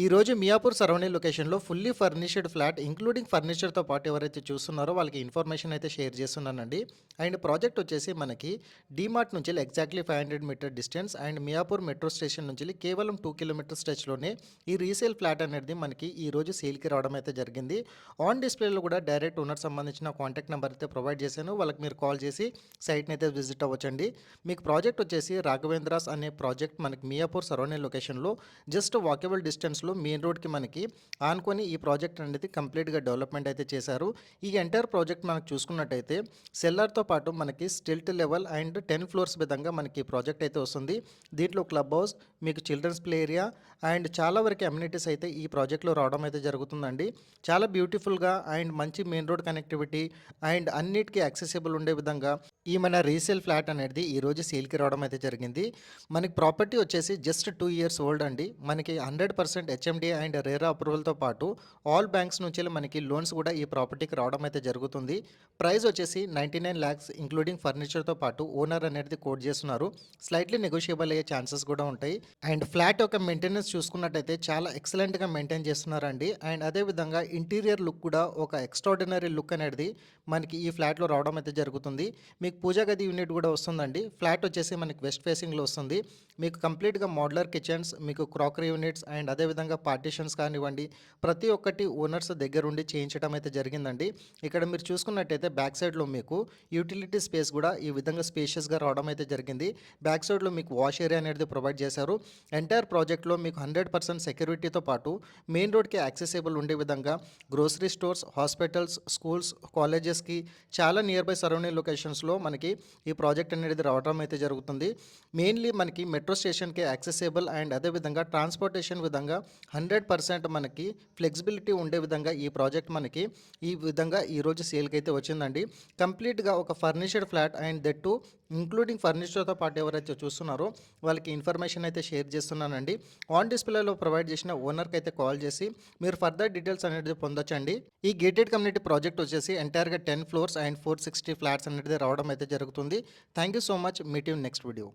ఈ రోజు మియాపూర్ సరౌండింగ్ లొకేషన్‌లో ఫుల్లీ ఫర్నిష్డ్ ఫ్లాట్ ఇంక్లూడింగ్ ఫర్నిచర్‌తో పాటు ఎవరైతే చూస్తున్నారో వాళ్ళకి ఇన్ఫర్మేషన్ అయితే షేర్ చేస్తున్నానండి. అండ్ ప్రాజెక్ట్ వచ్చేసి మనకి డీమార్ట్ నుంచి exactly 500 metre distance and Miyapur metro station నుంచి కేవలం 2 కిలోమీటర్ స్ట్రెచ్‌లోనే ఈ రీసేల్ ఫ్లాట్ అనేది మనకి ఈ రోజు సేల్‌కి రావడం అయితే జరిగింది. ఆన్ డిస్‌ప్లేలో కూడా డైరెక్ట్ ఓనర్ సంబంధించిన కాంటాక్ట్ నెంబర్ అయితే ప్రొవైడ్ చేశాను. వాళ్ళకి మీరు కాల్ చేసి సైట్‌ని అయితే విజిట్ అవ్వొచ్చండి. మీకు ప్రాజెక్ట్ వచ్చేసి రాఘవేంద్రాస్ అనే ప్రాజెక్ట్ మనకి మియాపూర్ సరౌండింగ్ లొకేషన్‌లో జస్ట్ వాకబుల్ డిస్టెన్స్‌లో మెయిన్ రోడ్కి మనకి ఆనుకొని ఈ ప్రాజెక్ట్ అనేది కంప్లీట్గా డెవలప్మెంట్ అయితే చేశారు. ఈ ఎంటైర్ ప్రాజెక్ట్ మనకు చూసుకున్నట్టయితే సెల్లార్తో పాటు మనకి స్టిల్ట్ లెవెల్ అండ్ 10 ఫ్లోర్స్ విధంగా మనకి ప్రాజెక్ట్ అయితే వస్తుంది. దీంట్లో క్లబ్ హౌస్, మీకు చిల్డ్రన్స్ ప్లే ఏరియా అండ్ చాలా వరకు అమ్యూనిటీస్ అయితే ఈ ప్రాజెక్ట్లో రావడం అయితే జరుగుతుందండి. చాలా బ్యూటిఫుల్గా అండ్ మంచి మెయిన్ రోడ్ కనెక్టివిటీ అండ్ అన్నిటికీ యాక్సెసిబుల్ ఉండే విధంగా ఈ మన రీసేల్ ఫ్లాట్ అనేది ఈరోజు సేల్కి రావడం అయితే జరిగింది. మనకి ప్రాపర్టీ వచ్చేసి జస్ట్ 2 ఇయర్స్ ఓల్డ్ అండి. మనకి 100% హెచ్ఎండి అండ్ రేరా అప్రూవల్తో పాటు ఆల్ బ్యాంక్స్ నుంచి మనకి లోన్స్ కూడా ఈ ప్రాపర్టీకి రావడం అయితే జరుగుతుంది. ప్రైస్ వచ్చేసి 99 lakhs ఇంక్లూడింగ్ ఫర్నిచర్తో పాటు ఓనర్ అనేది కోట్ చేస్తున్నారు. స్లైట్లీ నెగోషియబుల్ అయ్యే ఛాన్సెస్ కూడా ఉంటాయి. అండ్ ఫ్లాట్ యొక్క మెయింటెనెన్స్ చూసుకున్నట్టయితే చాలా ఎక్సలెంట్గా మెయింటైన్ చేస్తున్నారండి. అండ్ అదేవిధంగా ఇంటీరియర్ లుక్ కూడా ఒక ఎక్స్ట్రాడినరీ లుక్ అనేది మనకి ఈ ఫ్లాట్లో రావడం అయితే జరుగుతుంది. మీకు పూజా గది యూనిట్ కూడా వస్తుందండి. ఫ్లాట్ వచ్చేసి మనకి వెస్ట్ ఫేసింగ్లో వస్తుంది. మీకు కంప్లీట్గా మోడ్యులర్ కిచెన్స్, మీకు క్రాకరీ యూనిట్స్ అండ్ అదేవిధంగా పార్టీషన్స్ కానివ్వండి, ప్రతి ఒక్కటి ఓనర్స్ దగ్గరుండి చేయించడం అయితే జరిగిందండి. ఇక్కడ మీరు చూసుకున్నట్టయితే బ్యాక్ సైడ్లో మీకు యూటిలిటీ స్పేస్ కూడా ఈ విధంగా స్పేషియస్గా రావడం అయితే జరిగింది. బ్యాక్ సైడ్లో మీకు వాష్ ఏరియా అనేది ప్రొవైడ్ చేశారు. ఎంటైర్ ప్రాజెక్ట్లో మీకు 100% సెక్యూరిటీతో పాటు మెయిన్ రోడ్కి యాక్సెసిబుల్ ఉండే విధంగా గ్రోసరీ స్టోర్స్, హాస్పిటల్స్, స్కూల్స్, కాలేజెస్కి చాలా నియర్ బై సరౌండింగ్ లొకేషన్స్లో మనకి ఈ ప్రాజెక్ట్ అనేది రావడం అయితే జరుగుతుంది. మెయిన్లీ మనకి మెట్రో స్టేషన్కి యాక్సెసిబుల్ అండ్ అదేవిధంగా ట్రాన్స్పోర్టేషన్ విధంగా 100% మనకి ఫ్లెక్సిబిలిటీ ఉండే విధంగా ఈ ప్రాజెక్ట్ మనకి ఈ విధంగా ఈరోజు సేల్కి అయితే వచ్చిందండి. కంప్లీట్గా ఒక furnished flat and that to including ఫర్నిచర్తో పాటు ఎవరైతే చూస్తున్నారో వాళ్ళకి ఇన్ఫర్మేషన్ అయితే షేర్ చేస్తున్నానండి. ఆన్ డిస్ప్లేలో ప్రొవైడ్ చేసిన ఓనర్కి అయితే కాల్ చేసి మీరు ఫర్దర్ డీటెయిల్స్ అనేది పొందొచ్చండి. ఈ గేటెడ్ కమ్యూనిటీ ప్రాజెక్ట్ వచ్చేసి ఎంటైర్గా 10 ఫ్లోర్స్ అండ్ 460 ఫ్లాట్స్ అనేది రావడం అయితే జరుగుతుంది. Thank you so much. Meet you next video.